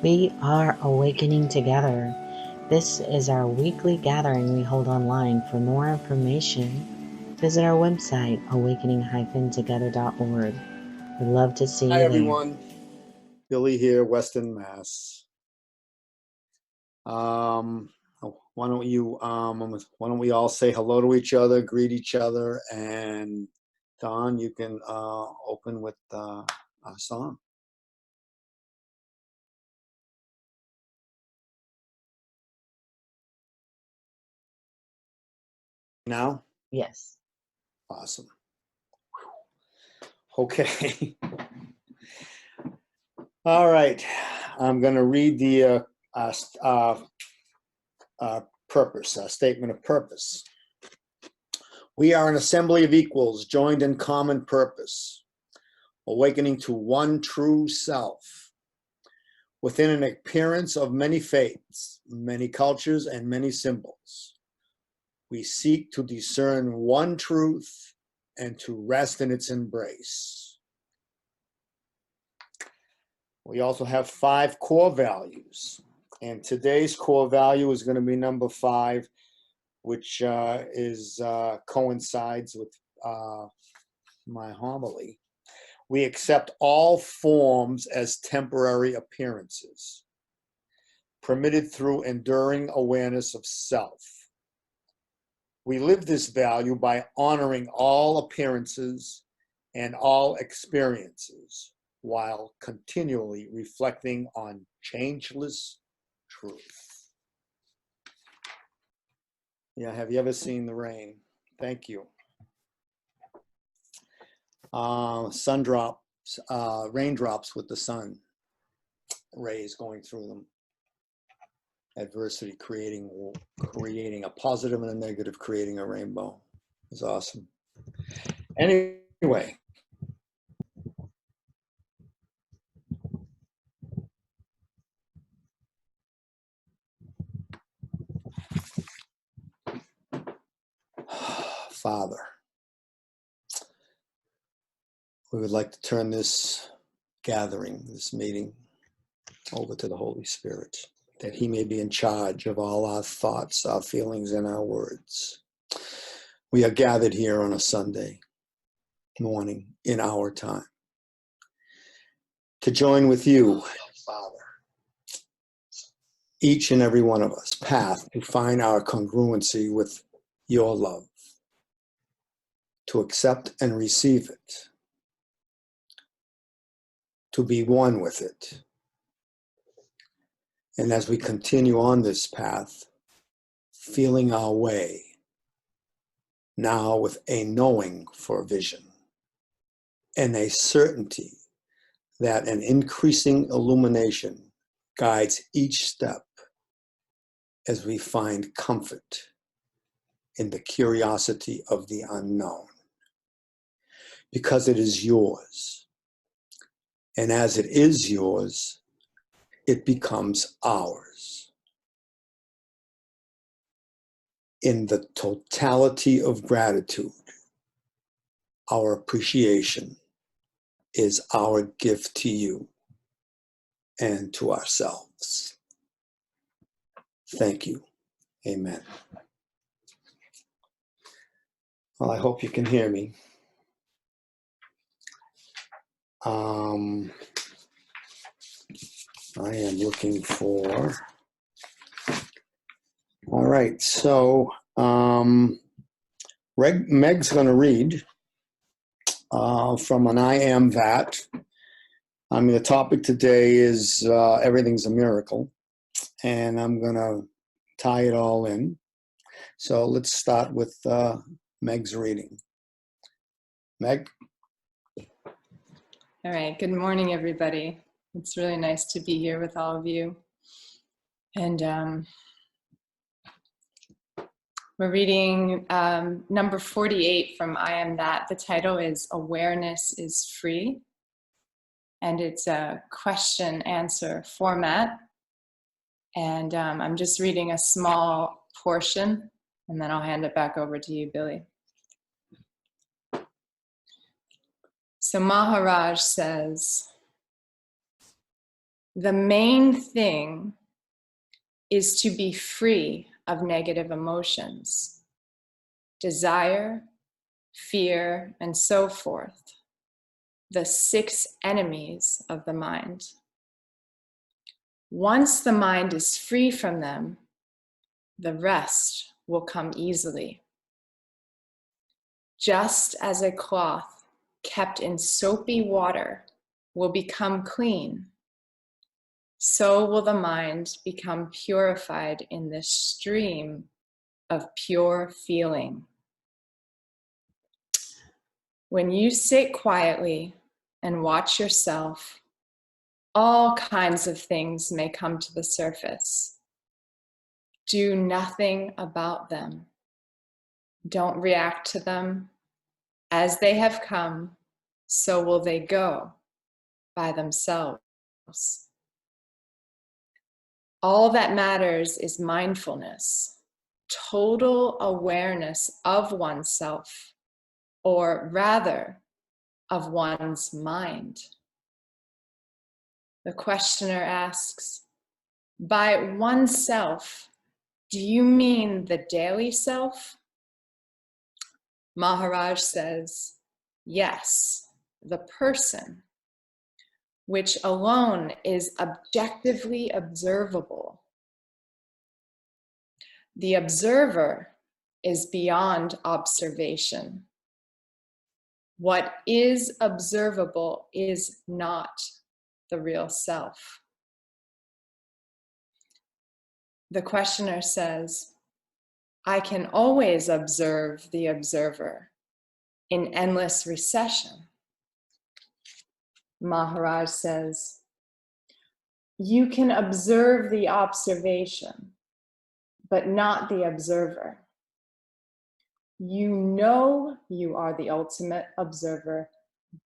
We are awakening together. This is our weekly gathering we hold online. For more information, visit our website, awakening-together.org. We'd love to see you there. Hi, everyone. Billy here, Western Mass. Why don't we all say hello to each other, greet each other, and Don, you can open with our song. Now? Yes. Awesome. Okay. All right. I'm going to read the purpose, statement of purpose. We are an assembly of equals joined in common purpose, awakening to one true self. Within an appearance of many faiths, many cultures, and many symbols, we seek to discern one truth and to rest in its embrace. We also have 5 core values, and today's core value is going to be number 5, which coincides with my homily. We accept all forms as temporary appearances, permitted through enduring awareness of self. We live this value by honoring all appearances and all experiences while continually reflecting on changeless truth. Yeah, have you ever seen the rain? Thank you. Raindrops with the sun rays going through them. Adversity creating a positive and a negative, creating a rainbow. It's awesome. Anyway. Father, we would like to turn this gathering, this meeting, over to the Holy Spirit, that he may be in charge of all our thoughts, our feelings, and our words. We are gathered here on a Sunday morning in our time to join with you, Father, each and every one of us, path to find our congruency with your love, to accept and receive it, to be one with it. And as we continue on this path, feeling our way, now with a knowing for vision and a certainty that an increasing illumination guides each step as we find comfort in the curiosity of the unknown. Because it is yours. And as it is yours, it becomes ours. In the totality of gratitude, our appreciation is our gift to you and to ourselves. Thank you. Amen. Well, I hope you can hear me. I am looking for, all right, so Meg's going to read from an I Am That. The topic today is Everything's a Miracle, and I'm going to tie it all in. So let's start with Meg's reading. Meg? All right, good morning, everybody. It's really nice to be here with all of you. And we're reading number 48 from I Am That. The title is Awareness is Free. And it's a question-answer format. And I'm just reading a small portion, and then I'll hand it back over to you, Billy. So Maharaj says, The main thing is to be free of negative emotions, desire, fear, and so forth, the 6 enemies of the mind. Once the mind is free from them, the rest will come easily. Just as a cloth kept in soapy water will become clean, so will the mind become purified in this stream of pure feeling. When you sit quietly and watch yourself, all kinds of things may come to the surface. Do nothing about them. Don't react to them. As they have come, so will they go by themselves. All that matters is mindfulness, total awareness of oneself, or rather, of one's mind. The questioner asks, by oneself, do you mean the daily self? Maharaj says, yes, the person, which alone is objectively observable. The observer is beyond observation. What is observable is not the real self. The questioner says, I can always observe the observer in endless recession. Maharaj says, you can observe the observation, but not the observer. You know you are the ultimate observer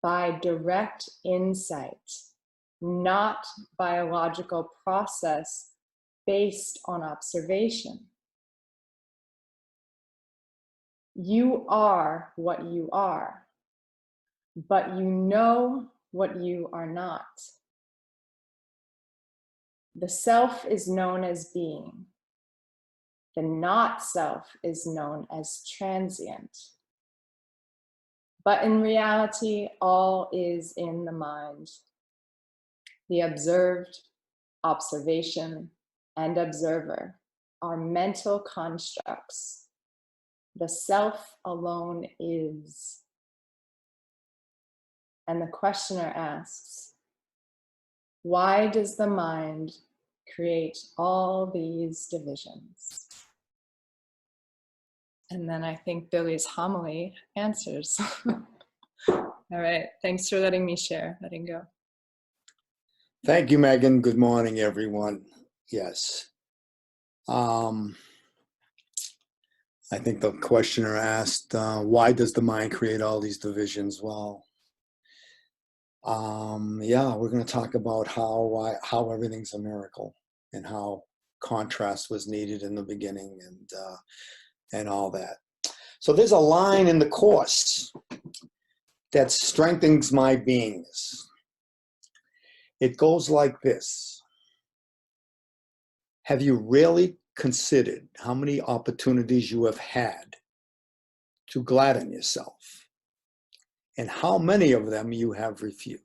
by direct insight, not by a logical process based on observation. You are what you are, but you know what you are not. The self is known as being. The not self is known as transient. But in reality, all is in the mind. The observed, observation, and observer are mental constructs. The self alone is. And the questioner asks, why does the mind create all these divisions? And then I think Billy's homily answers. All right, thanks for letting me share. Letting go. Thank you, Megan. Good morning, everyone. Yes. I think the questioner asked, why does the mind create all these divisions? Well, yeah, we're going to talk about how everything's a miracle and how contrast was needed in the beginning and all that. So there's a line in the Course that strengthens my beingness. It goes like this. Have you really considered how many opportunities you have had to gladden yourself, and how many of them you have refused?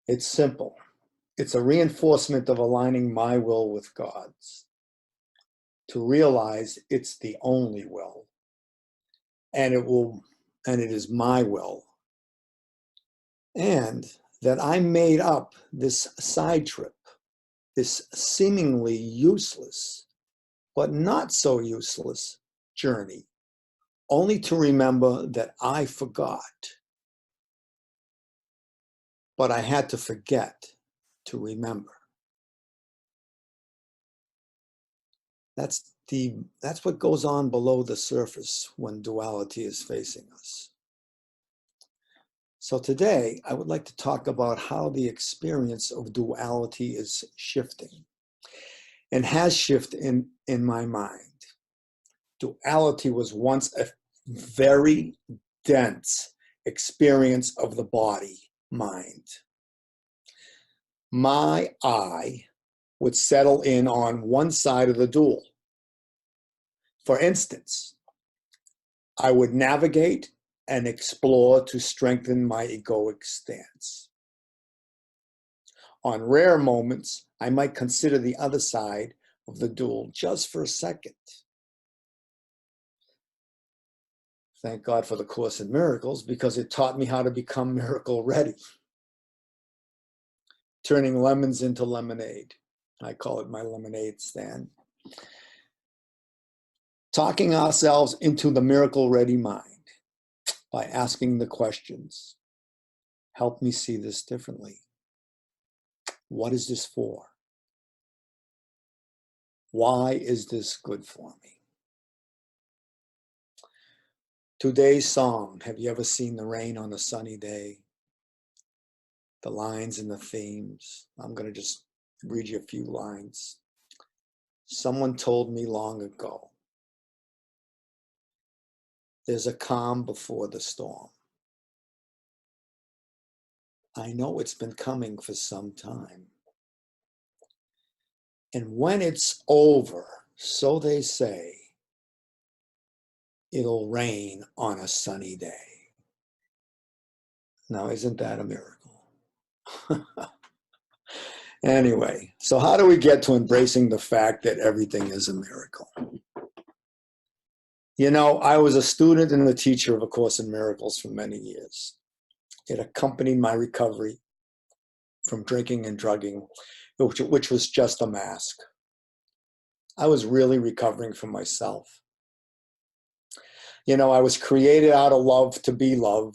It's simple. It's a reinforcement of aligning my will with God's, to realize it's the only will, and it is my will, and that I made up this side trip, this seemingly useless, but not so useless journey, only to remember that I forgot. But I had to forget to remember. That's what goes on below the surface when duality is facing us. So today, I would like to talk about how the experience of duality is shifting and has shifted in my mind. Duality was once a very dense experience of the body, mind. My I would settle in on one side of the dual. For instance, I would navigate and explore to strengthen my egoic stance. On rare moments, I might consider the other side of the dual just for a second. Thank God for the Course in Miracles, because it taught me how to become miracle ready. Turning lemons into lemonade. I call it my lemonade stand. Talking ourselves into the miracle ready mind by asking the questions. Help me see this differently. What is this for? Why is this good for me? Today's song, have you ever seen the rain on a sunny day? The lines and the themes. I'm going to just read you a few lines. Someone told me long ago, there's a calm before the storm. I know it's been coming for some time. And when it's over, so they say, it'll rain on a sunny day. Now, isn't that a miracle? Anyway, so how do we get to embracing the fact that everything is a miracle? You know, I was a student and a teacher of A Course in Miracles for many years. It accompanied my recovery from drinking and drugging, which was just a mask. I was really recovering from myself. You know, I was created out of love to be love,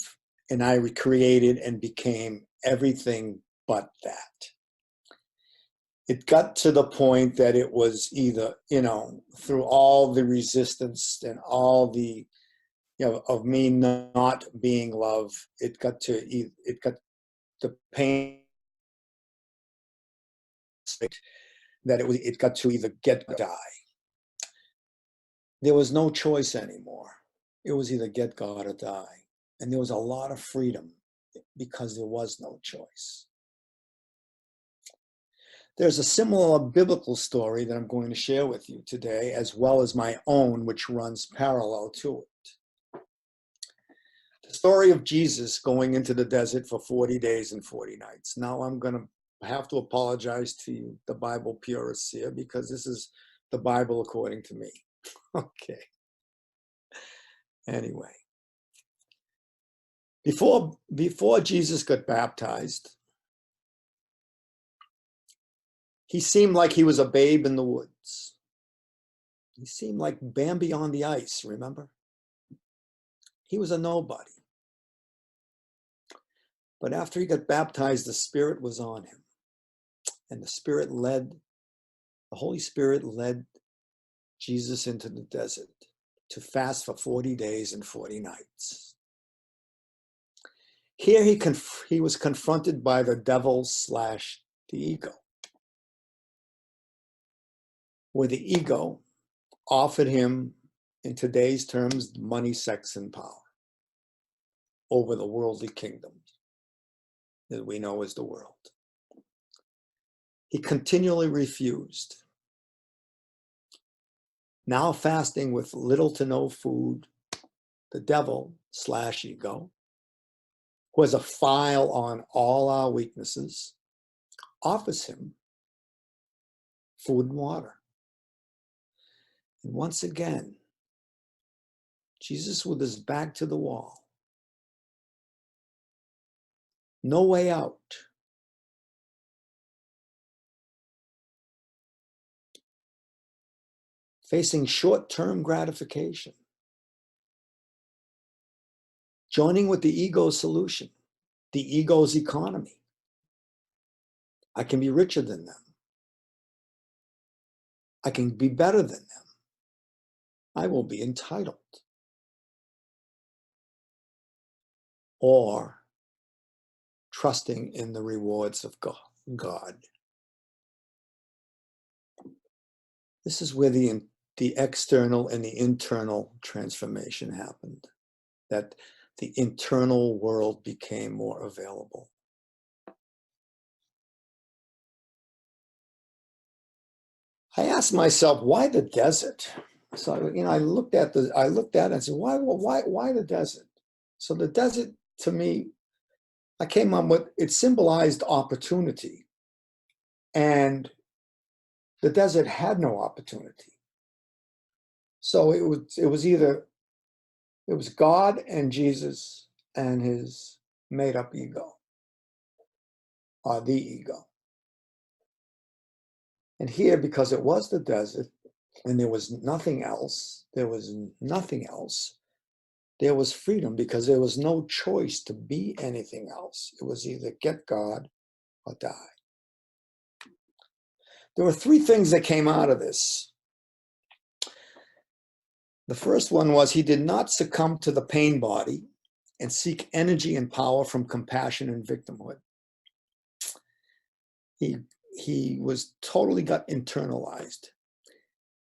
and I recreated and became everything but that. It got to the point that it was either, you know, through all the resistance and all the, you know, of me not being love, it got the pain that it got to either get or die. There was no choice anymore. It was either get God or die. And there was a lot of freedom because there was no choice. There's a similar biblical story that I'm going to share with you today, as well as my own, which runs parallel to it. The story of Jesus going into the desert for 40 days and 40 nights. Now I'm going to have to apologize to you, the Bible purists here, because this is the Bible according to me. Okay. Anyway. Before Jesus got baptized, he seemed like he was a babe in the woods. He seemed like Bambi on the ice, remember? He was a nobody. But after he got baptized, the Spirit was on him. And the Holy Spirit led Jesus into the desert to fast for 40 days and 40 nights. Here he was confronted by the devil / the ego, where the ego offered him, in today's terms, money, sex, and power over the worldly kingdoms that we know as the world. He continually refused. Now fasting with little to no food, the devil / ego, who has a file on all our weaknesses, offers him food and water. And once again, Jesus with his back to the wall. No way out. Facing short-term gratification. Joining with the ego's solution, the ego's economy. I can be richer than them. I can be better than them. I will be entitled. Or trusting in the rewards of God. This is where the external and the internal transformation happened, that the internal world became more available. I asked myself, why the desert? So, I looked at it and said, why the desert? So the desert, to me, I came up with, it symbolized opportunity. And the desert had no opportunity. So it was God and Jesus and his made-up ego, or the ego. And here, because it was the desert, and there was nothing else, there was freedom, because there was no choice to be anything else. It was either get God or die. There were three things that came out of this. The first one was he did not succumb to the pain body and seek energy and power from compassion and victimhood. He was totally got internalized.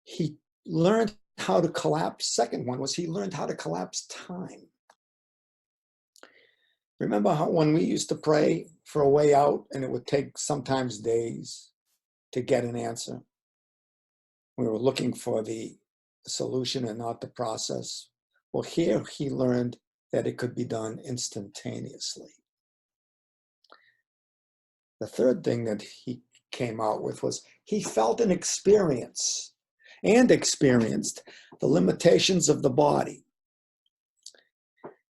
He learned how to collapse. Second one was he learned how to collapse time. Remember how when we used to pray for a way out and it would take sometimes days to get an answer? We were looking for the solution and not the process. Well, here he learned that it could be done instantaneously. The third thing that he came out with was he felt and experienced the limitations of the body.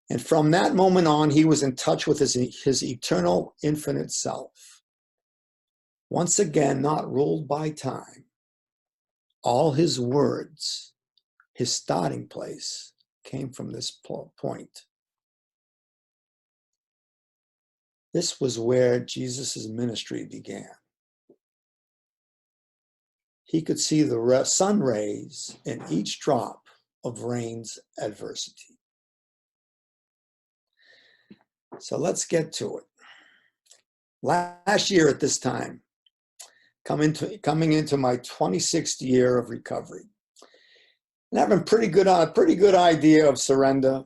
And from that moment on, he was in touch with his eternal, infinite self. Once again, not ruled by time. All his words, his starting place, came from this point. This was where Jesus' ministry began. He could see the sun rays in each drop of rain's adversity. So let's get to it. Last year at this time, coming into my 26th year of recovery, and having a pretty good idea of surrender,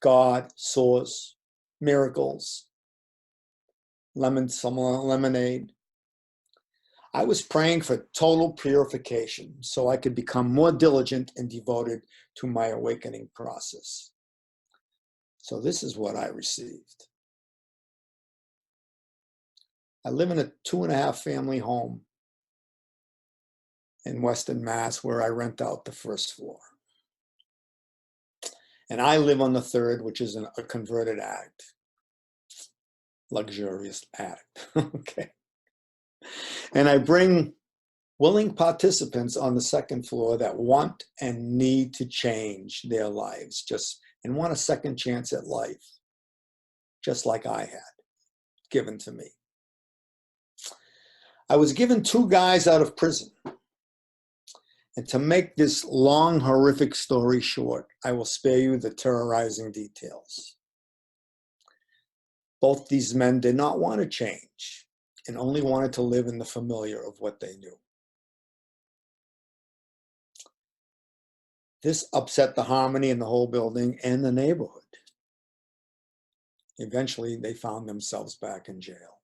God, source, miracles, some lemonade. I was praying for total purification so I could become more diligent and devoted to my awakening process. So this is what I received. I live in a 2.5 family home in Western Mass where I rent out the first floor. And I live on the third, which is a converted addict. Luxurious addict, okay. And I bring willing participants on the second floor that want and need to change their lives and want a second chance at life, just like I had given to me. I was given 2 guys out of prison. And to make this long, horrific story short, I will spare you the terrorizing details. Both these men did not want to change and only wanted to live in the familiar of what they knew. This upset the harmony in the whole building and the neighborhood. Eventually, they found themselves back in jail.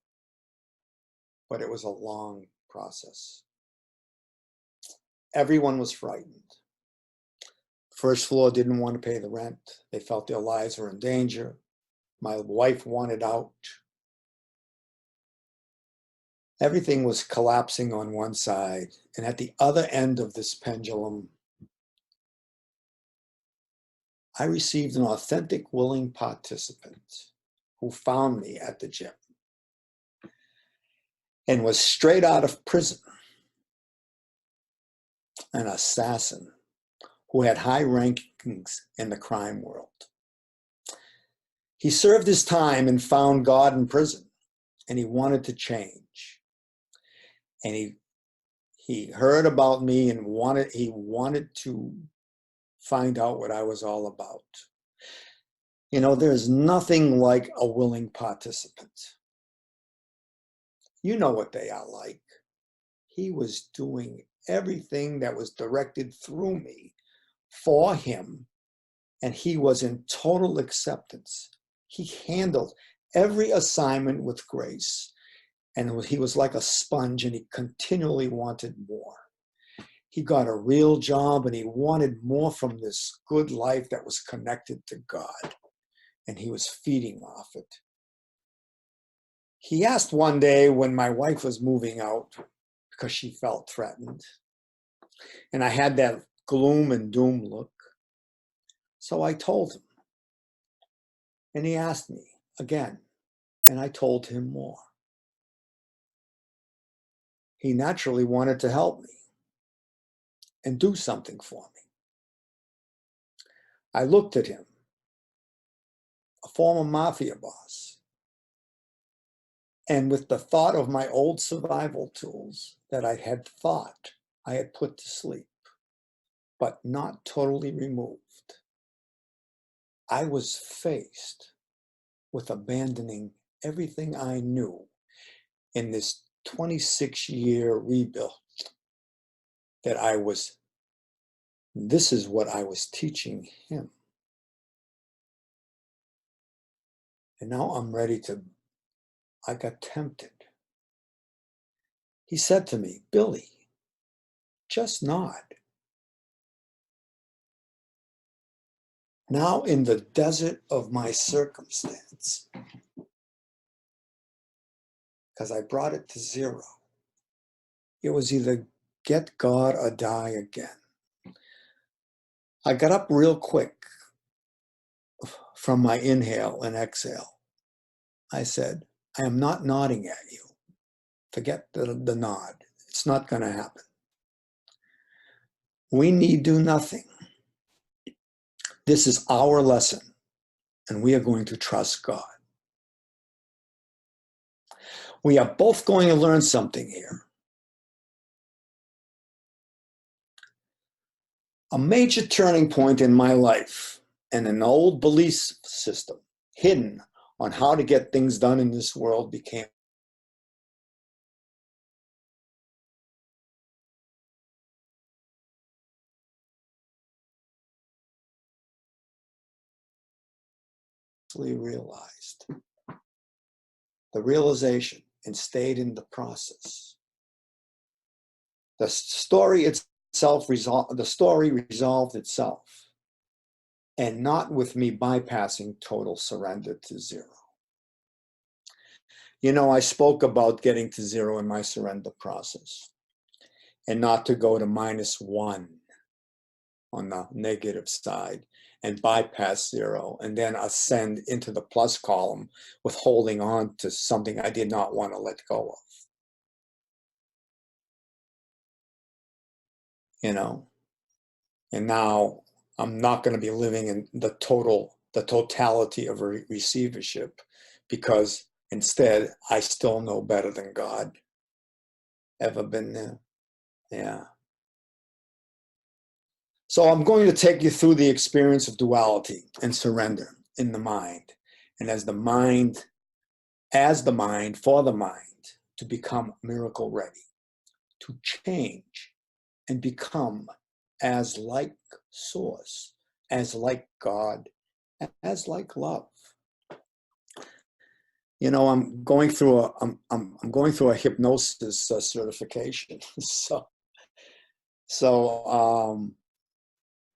But it was a long process. Everyone was frightened. First floor didn't want to pay the rent. They felt their lives were in danger. My wife wanted out. Everything was collapsing on one side. And at the other end of this pendulum, I received an authentic, willing participant who found me at the gym and was straight out of prison. An assassin who had high rankings in the crime world. He served his time and found God in prison, and he wanted to change. And he heard about me and he wanted to find out what I was all about. You know, there's nothing like a willing participant. You know what they are like. He was doing everything that was directed through me for him, and he was in total acceptance. He handled every assignment with grace, and he was like a sponge, and he continually wanted more. He got a real job and he wanted more from this good life that was connected to God. And he was feeding off it. He asked one day when my wife was moving out because she felt threatened. And I had that gloom and doom look. So I told him. And he asked me again. And I told him more. He naturally wanted to help me and do something for me. I looked at him, a former mafia boss, and with the thought of my old survival tools that I had thought I had put to sleep, but not totally removed, I was faced with abandoning everything I knew in this 26-year rebuild that this is what I was teaching him. And now I'm ready I got tempted. He said to me, Billy, just nod. Now in the desert of my circumstance, because I brought it to zero, it was either get God or die again. I got up real quick from my inhale and exhale. I said, I am not nodding at you. Forget the nod. It's not going to happen. We need do nothing. This is our lesson, and we are going to trust God. We are both going to learn something here. A major turning point in my life and an old belief system hidden on how to get things done in this world became realized. The realization and stayed in the process. The story resolved itself, and not with me bypassing total surrender to zero. You know, I spoke about getting to zero in my surrender process and not to go to -1 on the negative side and bypass zero and then ascend into the plus column with holding on to something I did not want to let go of. You know, and now I'm not going to be living in the totality of receivership, because instead I still know better than God. Ever been there? Yeah. So I'm going to take you through the experience of duality and surrender in the mind, and as the mind, for the mind to become miracle ready, to change and become as like source, as like God, as like love. You know, I'm going through a hypnosis certification. So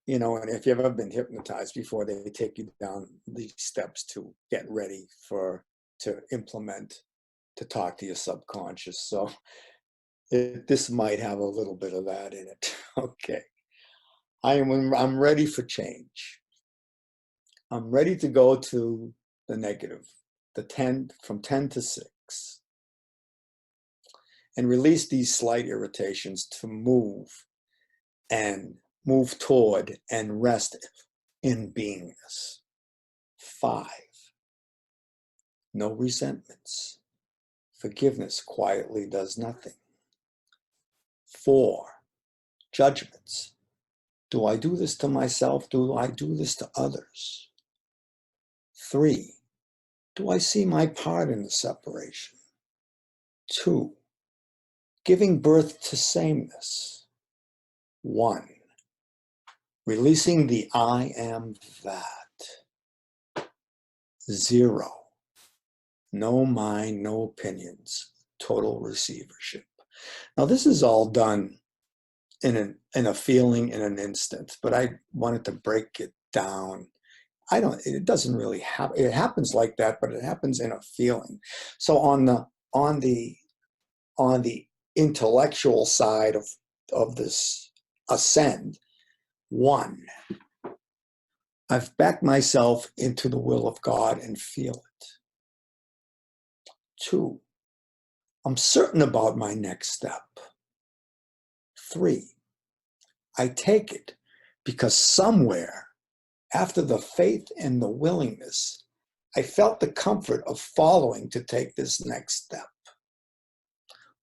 you know, and if you've ever been hypnotized before, they take you down these steps to get ready to implement, to talk to your subconscious. So this might have a little bit of that in it. Okay. I'm ready for change. I'm ready to go to the negative, from 10 to 6, and release these slight irritations to move toward and rest in beingness. 5, no resentments. Forgiveness quietly does nothing. 4, judgments. Do I do this to myself? Do I do this to others? 3, do I see my part in the separation? 2, giving birth to sameness. 1, releasing the I am that. 0, no mind, no opinions, total receivership. Now this is all done in a feeling in an instant, but I wanted to break it down. It doesn't really happen. It happens like that, but it happens in a feeling. So on the intellectual side of this ascend, one, I've backed myself into the will of God and feel it. Two, I'm certain about my next step. Three, I take it because somewhere after the faith and the willingness, I felt the comfort of following to take this next step.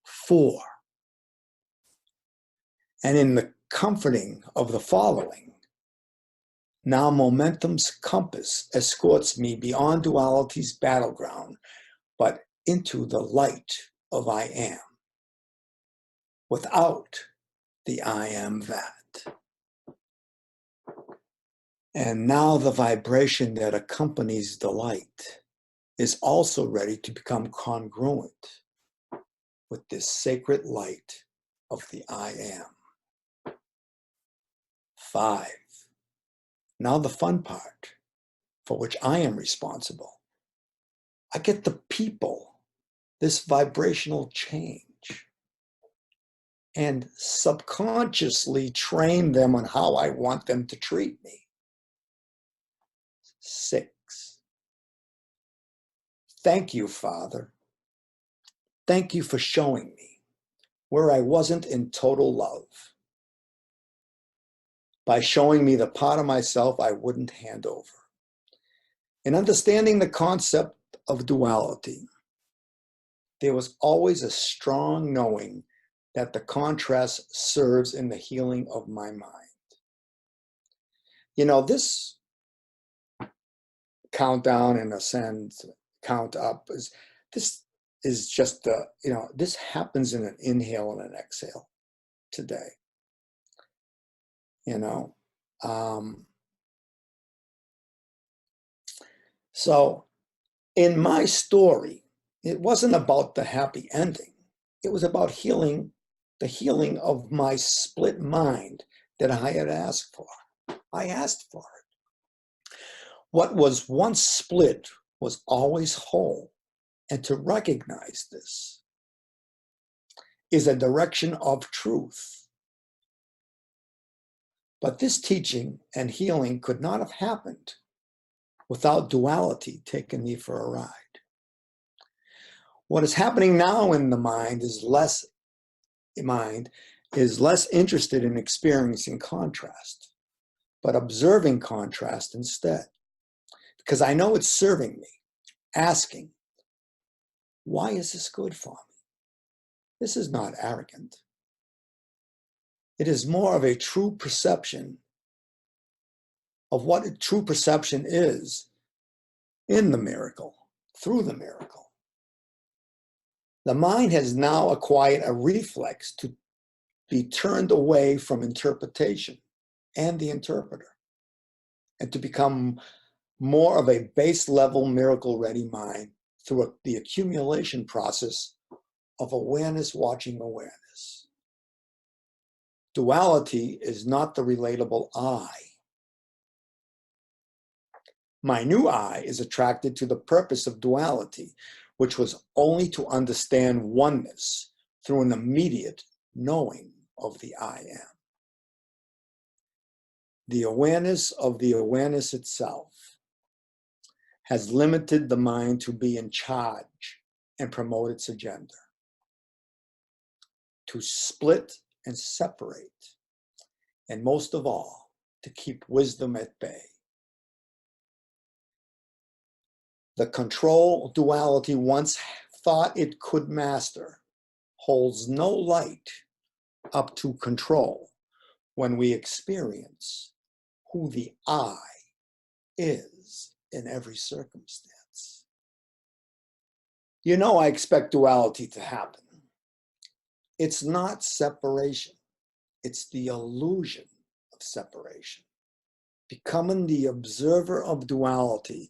Four, and in the comforting of the following, now momentum's compass escorts me beyond duality's battleground, but into the light of I am, without the I am that. And now the vibration that accompanies the light is also ready to become congruent with this sacred light of the I am. 5. Now the fun part, for which I am responsible. I get the people, this vibrational change, and subconsciously train them on how I want them to treat me. 6. Thank you, Father. Thank you for showing me where I wasn't in total love, by showing me the part of myself I wouldn't hand over. In understanding the concept of duality, there was always a strong knowing that the contrast serves in the healing of my mind. You know, this countdown and ascend, count up, this is just, this happens in an inhale and an exhale today. So in my story, it wasn't about the happy ending. It was about the healing of my split mind that I had asked for. I asked for it. What was once split was always whole. And to recognize this is a direction of truth. But this teaching and healing could not have happened without duality taking me for a ride. What is happening now in the mind is less interested in experiencing contrast, but observing contrast instead. Because I know it's serving me, asking, why is this good for me? This is not arrogant. It is more of a true perception of what a true perception is in the miracle, through the miracle. The mind has now acquired a reflex to be turned away from interpretation and the interpreter, and to become more of a base level miracle-ready mind through the accumulation process of awareness watching awareness. Duality is not the relatable I. My new I is attracted to the purpose of duality, which was only to understand oneness through an immediate knowing of the I am. The awareness of the awareness itself has limited the mind to be in charge and promote its agenda, to split and separate, and most of all, to keep wisdom at bay. The control duality once thought it could master holds no light up to control when we experience who the I is in every circumstance. I expect duality to happen. It's not separation. It's the illusion of separation. Becoming the observer of duality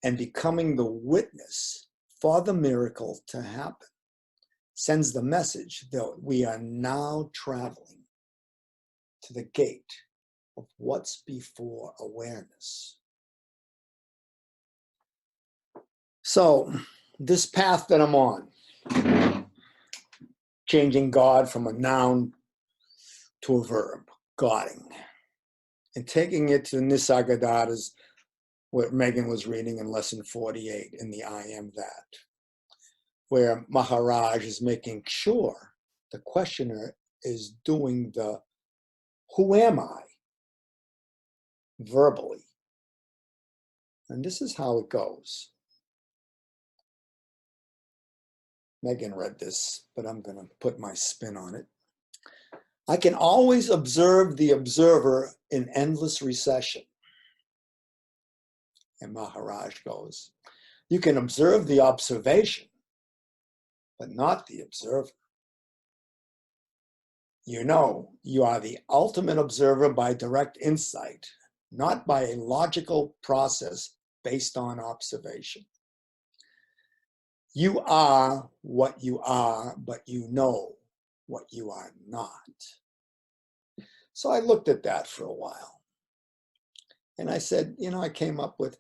and becoming the witness for the miracle to happen sends the message that we are now traveling to the gate of what's before awareness. So, this path that I'm on, changing God from a noun to a verb, godding, and taking it to Nisargadatta's, what Megan was reading in lesson 48 in the I Am That, where Maharaj is making sure the questioner is doing the who am I verbally. And this is how it goes. Megan read this, but I'm going to put my spin on it. I can always observe the observer in endless recession. And Maharaj goes, you can observe the observation, but not the observer. You know, you are the ultimate observer by direct insight, not by a logical process based on observation. You are what you are, but you know what you are not. So I looked at that for a while. And I said, you know, I came up with,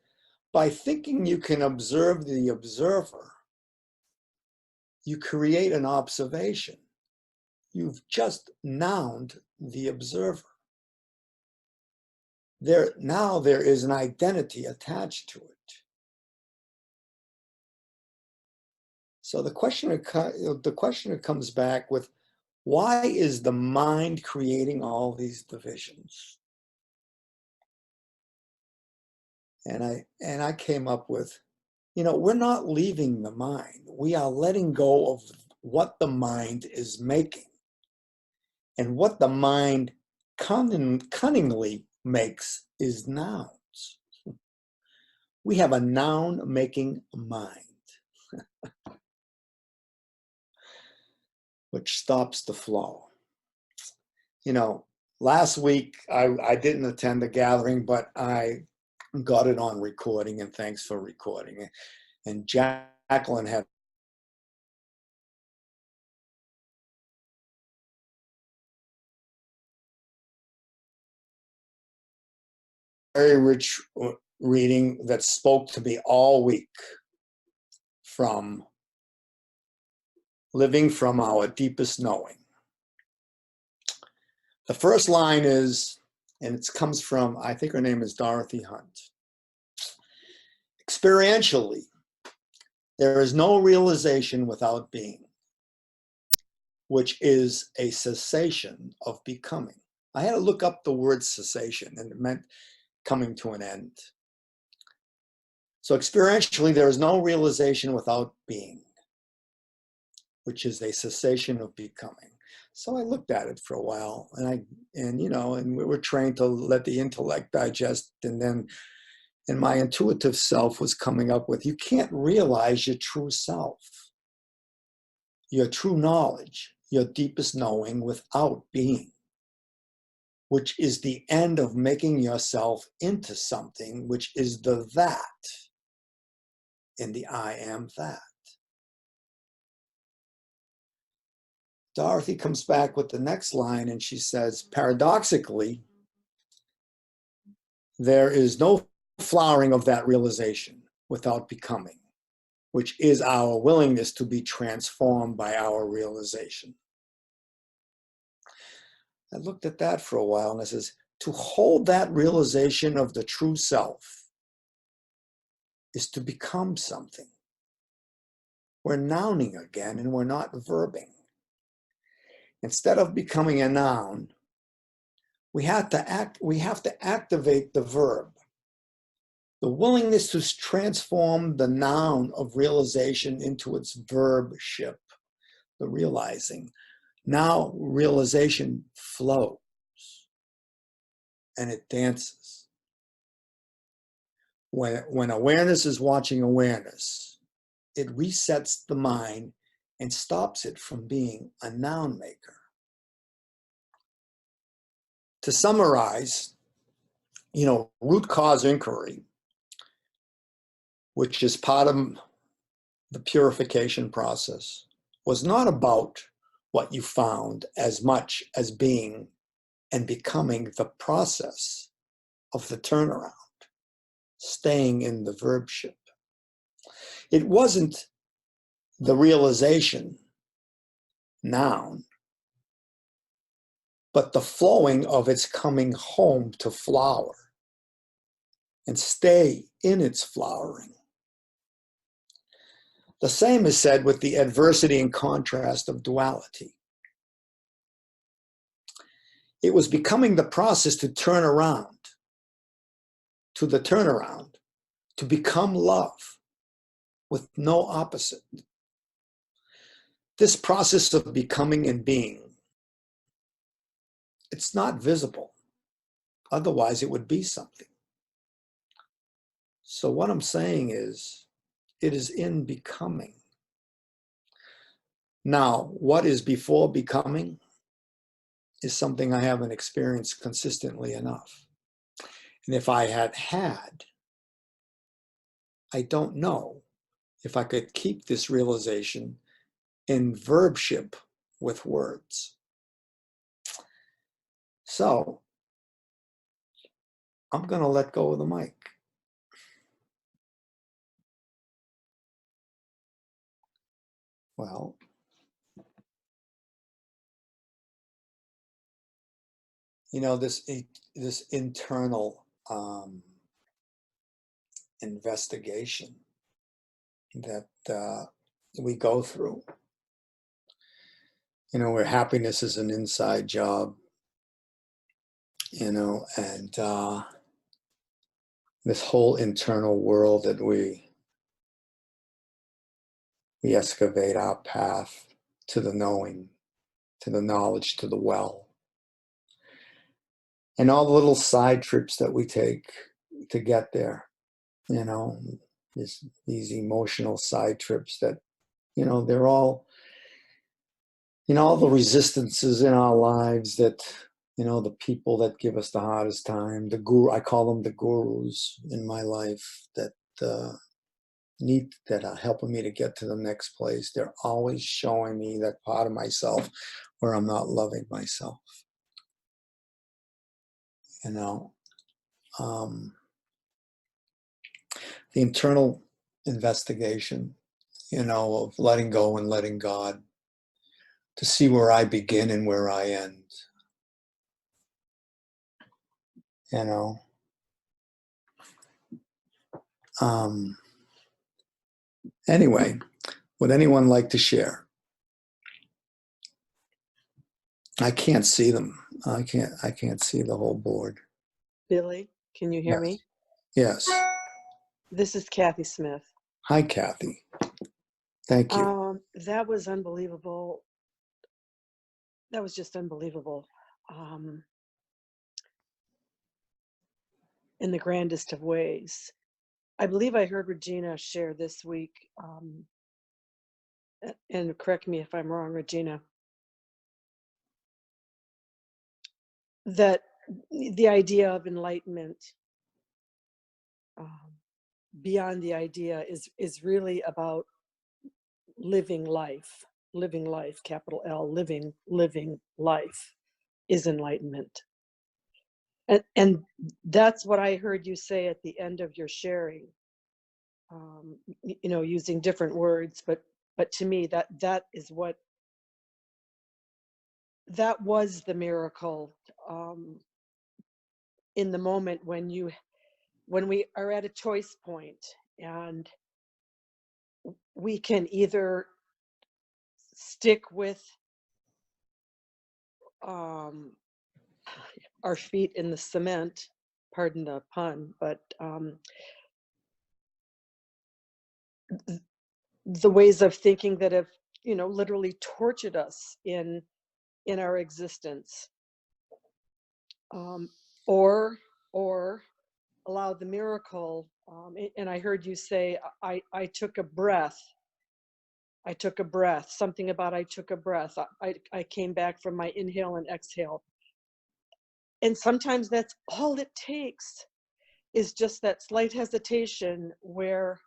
by thinking you can observe the observer, you create an observation. You've just nouned the observer. Now there is an identity attached to it. So the questioner comes back with, why is the mind creating all these divisions? And I came up with, you know, we're not leaving the mind. We are letting go of what the mind is making. And what the mind cunningly makes is nouns. We have a noun-making mind, which stops the flow. You know, last week I didn't attend the gathering, but I got it on recording, and thanks for recording. And Jacqueline had a very rich reading that spoke to me all week, from living from our deepest knowing. The first line is, and it comes from, I think her name is Dorothy Hunt. Experientially, there is no realization without being, which is a cessation of becoming. I had to look up the word cessation, and it meant coming to an end. So experientially, there is no realization without being, which is a cessation of becoming. So I looked at it for a while, and we were trained to let the intellect digest, and my intuitive self was coming up with, you can't realize your true self, your true knowledge, your deepest knowing without being, which is the end of making yourself into something, which is the that in the I am that. Dorothy comes back with the next line, and she says, paradoxically, there is no flowering of that realization without becoming, which is our willingness to be transformed by our realization. I looked at that for a while, and I says, to hold that realization of the true self is to become something. We're nouning again, and we're not verbing. Instead of becoming a noun, we have to activate the verb. The willingness to transform the noun of realization into its verbship, the realizing. Now realization flows and it dances. When awareness is watching awareness, it resets the mind and stops it from being a noun maker. To summarize, root cause inquiry, which is part of the purification process, was not about what you found as much as being and becoming the process of the turnaround, staying in the verbship. It wasn't the realization, noun, but the flowing of its coming home to flower and stay in its flowering. The same is said with the adversity and contrast of duality. It was becoming the process to turn around, to the turnaround, to become love with no opposite. This process of becoming and being, it's not visible. Otherwise, it would be something. So what I'm saying is, it is in becoming. Now, what is before becoming is something I haven't experienced consistently enough. And if I had, I don't know if I could keep this realization in verbship with words. So, I'm going to let go of the mic. Well, you know, this internal investigation that we go through, you know, where happiness is an inside job, you know, and this whole internal world that we excavate our path to the knowing, to the knowledge, to the well. And all the little side trips that we take to get there, you know, these emotional side trips that, you know, they're all, you know, all the resistances in our lives that, you know, the people that give us the hardest time, the guru, I call them the gurus in my life that that are helping me to get to the next place. They're always showing me that part of myself where I'm not loving myself. You know, the internal investigation, you know, of letting go and letting God, to see where I begin and where I end. You know, anyway, would anyone like to share? I can't see them. I can't see the whole board. Billy, can you hear me? Yes. This is Kathy Smith. Hi, Kathy. Thank you. That was unbelievable. That was just unbelievable. In the grandest of ways. I believe I heard Regina share this week, and correct me if I'm wrong, Regina, that the idea of enlightenment beyond the idea is really about living life, capital L, living life is enlightenment. And that's what I heard you say at the end of your sharing, you know, using different words, but to me that is what, that was the miracle in the moment when we are at a choice point and we can either stick with our feet in the cement, pardon the pun, but the ways of thinking that have, you know, literally tortured us in our existence, or allow the miracle. And I heard you say, I took a breath. I took a breath, something about I took a breath. I came back from my inhale and exhale. And sometimes that's all it takes, is just that slight hesitation where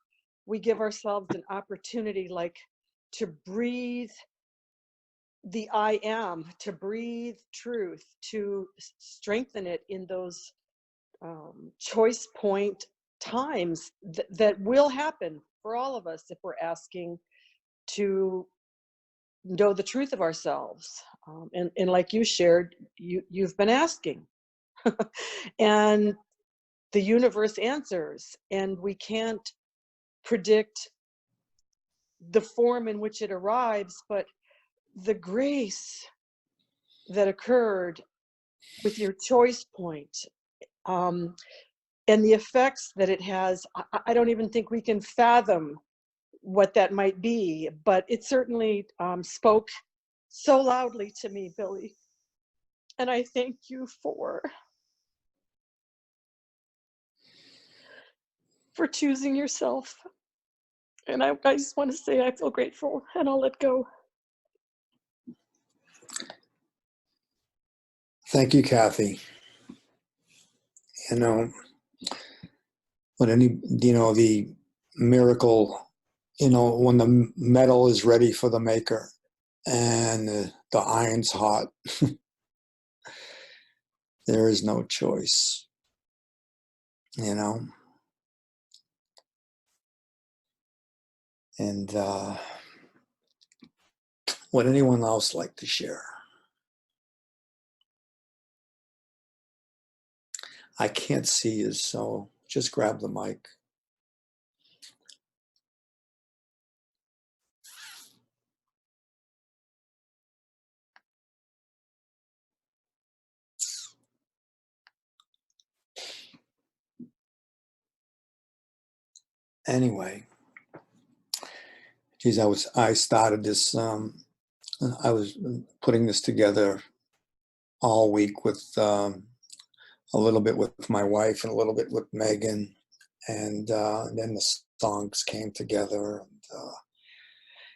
we give ourselves an opportunity, like, to breathe the I am, to breathe truth, to strengthen it in those choice point times that will happen for all of us if we're asking to know the truth of ourselves. And like you shared, you've been asking. And the universe answers, and we can't predict the form in which it arrives, but the grace that occurred with your choice point, and the effects that it has, I don't even think we can fathom what that might be, but it certainly spoke so loudly to me, Billy. And I thank you for choosing yourself. And I just want to say I feel grateful, and I'll let go. Thank you, Kathy. You know, the miracle, when the metal is ready for the maker and the iron's hot, there is no choice, And would anyone else like to share? I can't see you, so just grab the mic. Anyway, geez, I started this. I was putting this together all week with a little bit with my wife and a little bit with Megan, and then the songs came together. And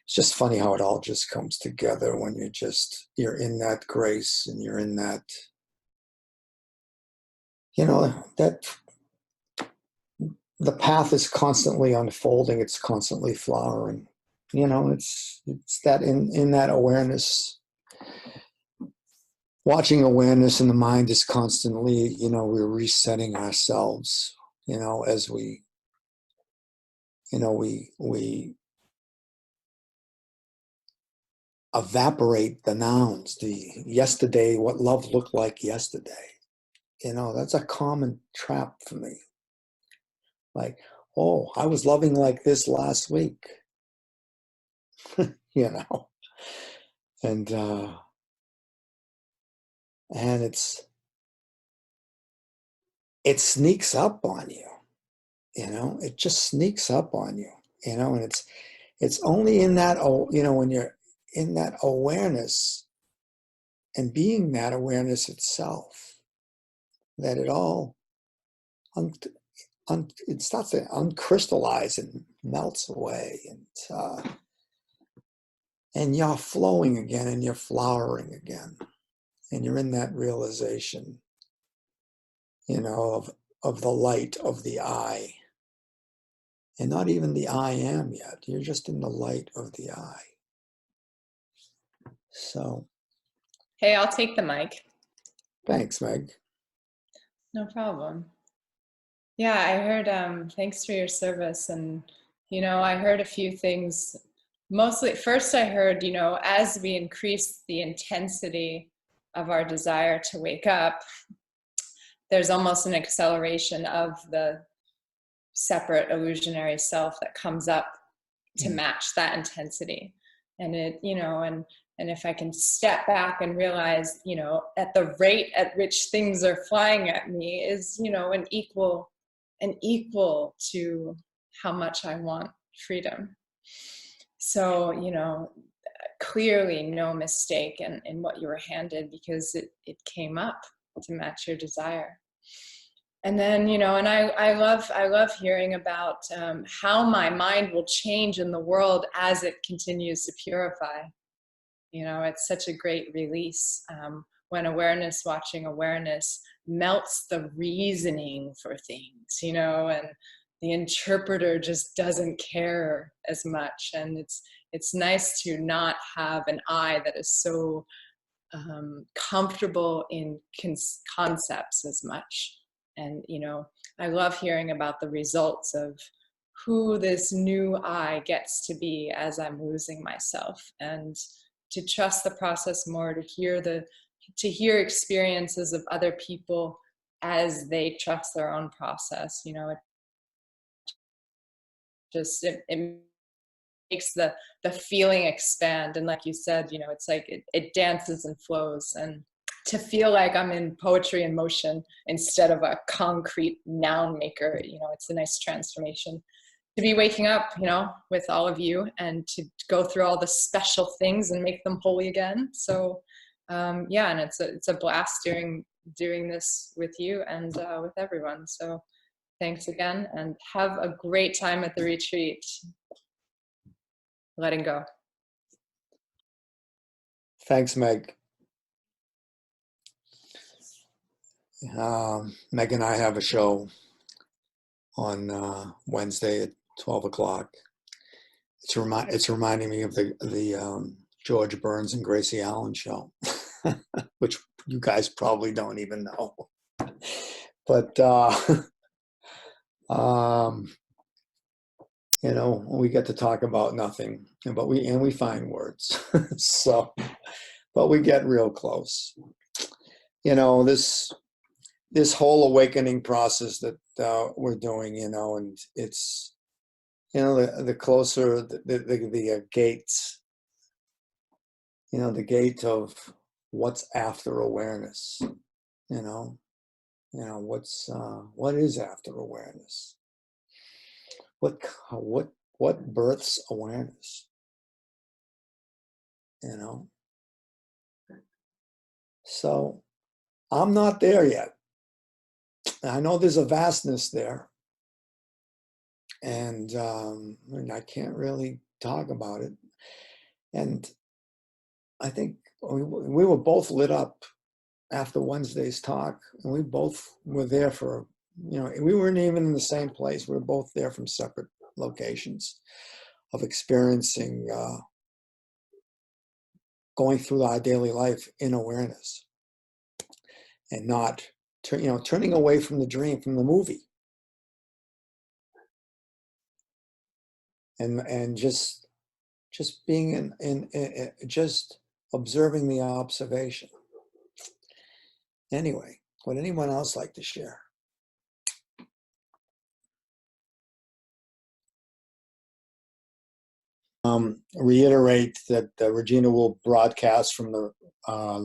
it's just funny how it all just comes together when you're in that grace and you're in that, that the path is constantly unfolding. It's constantly flowering. It's that in that awareness, watching awareness in the mind is constantly, we're resetting ourselves, as we evaporate the nouns, the yesterday, what love looked like yesterday. That's a common trap for me. Like, oh, I was loving like this last week. And it sneaks up on you, it just sneaks up on you, and it's only in that, when you're in that awareness and being that awareness itself, that it all, it starts to uncrystallize and melts away, and you're flowing again, and you're flowering again, and you're in that realization, of the light of the I, and not even the I am yet. You're just in the light of the I. So. Hey, I'll take the mic. Thanks, Meg. No problem. Yeah, I heard, thanks for your service. And, I heard a few things. Mostly, first I heard, as we increase the intensity of our desire to wake up, there's almost an acceleration of the separate illusionary self that comes up to match that intensity. And it, and if I can step back and realize, at the rate at which things are flying at me is, an equal to how much I want freedom. So, clearly no mistake in what you were handed, because it came up to match your desire. And then, and I love hearing about how my mind will change in the world as it continues to purify. It's such a great release when watching awareness melts the reasoning for things, and the interpreter just doesn't care as much. And it's nice to not have an I that is so comfortable in concepts as much. And, you know, I love hearing about the results of who this new I gets to be as I'm losing myself, and to trust the process more, to hear experiences of other people as they trust their own process. You know, it makes the feeling expand. And like you said, you know, it's like it dances and flows, and to feel like I'm in poetry in motion instead of a concrete noun maker, you know, it's a nice transformation to be waking up, you know, with all of you, and to go through all the special things and make them holy again. So yeah, and it's a blast doing this with you and with everyone. So thanks again, and have a great time at the retreat. Letting go. Thanks, Meg. Meg and I have a show on Wednesday at 12 o'clock. It's reminding me of the George Burns and Gracie Allen show, which you guys probably don't even know. But you know, we get to talk about nothing, but we find words. So, but we get real close. You know, this whole awakening process that we're doing, you know, and it's, you know, the closer the gates, you know, the gate of what's after awareness, you know, what is after awareness? What births awareness? You know? So I'm not there yet. I know there's a vastness there. And I can't really talk about it. And I think we were both lit up after Wednesday's talk, and we both were there for, you know, we weren't even in the same place. We were both there from separate locations of experiencing, going through our daily life in awareness, and not, you know, turning away from the dream, from the movie, and just being in just observing the observation. Anyway, would anyone else like to share? Reiterate that Regina will broadcast from the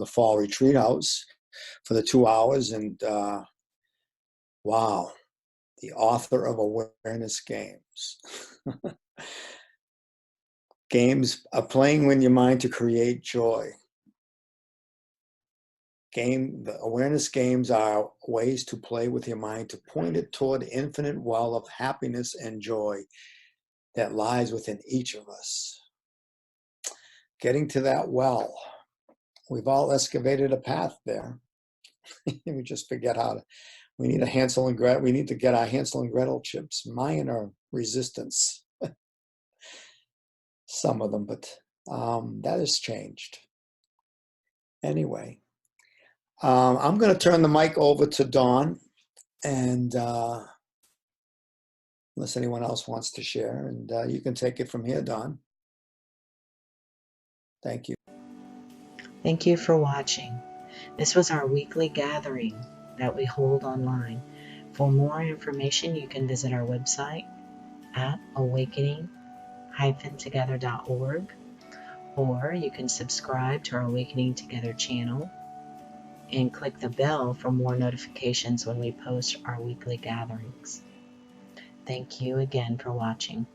fall retreat house for the 2 hours, and wow, the author of Awareness Games. Games are playing with your mind to create joy. The awareness games are ways to play with your mind to point it toward the infinite well of happiness and joy that lies within each of us. Getting to that well, we've all excavated a path there. We just forget how to. We need Hansel and Gretel. We need to get our Hansel and Gretel chips. Mine are resistance. Some of them, but that has changed. Anyway, I'm going to turn the mic over to Dawn, and unless anyone else wants to share, and you can take it from here, Dawn. Thank you. Thank you for watching. This was our weekly gathering that we hold online. For more information, you can visit our website at awakening-together.org, or you can subscribe to our Awakening Together channel and click the bell for more notifications when we post our weekly gatherings. Thank you again for watching.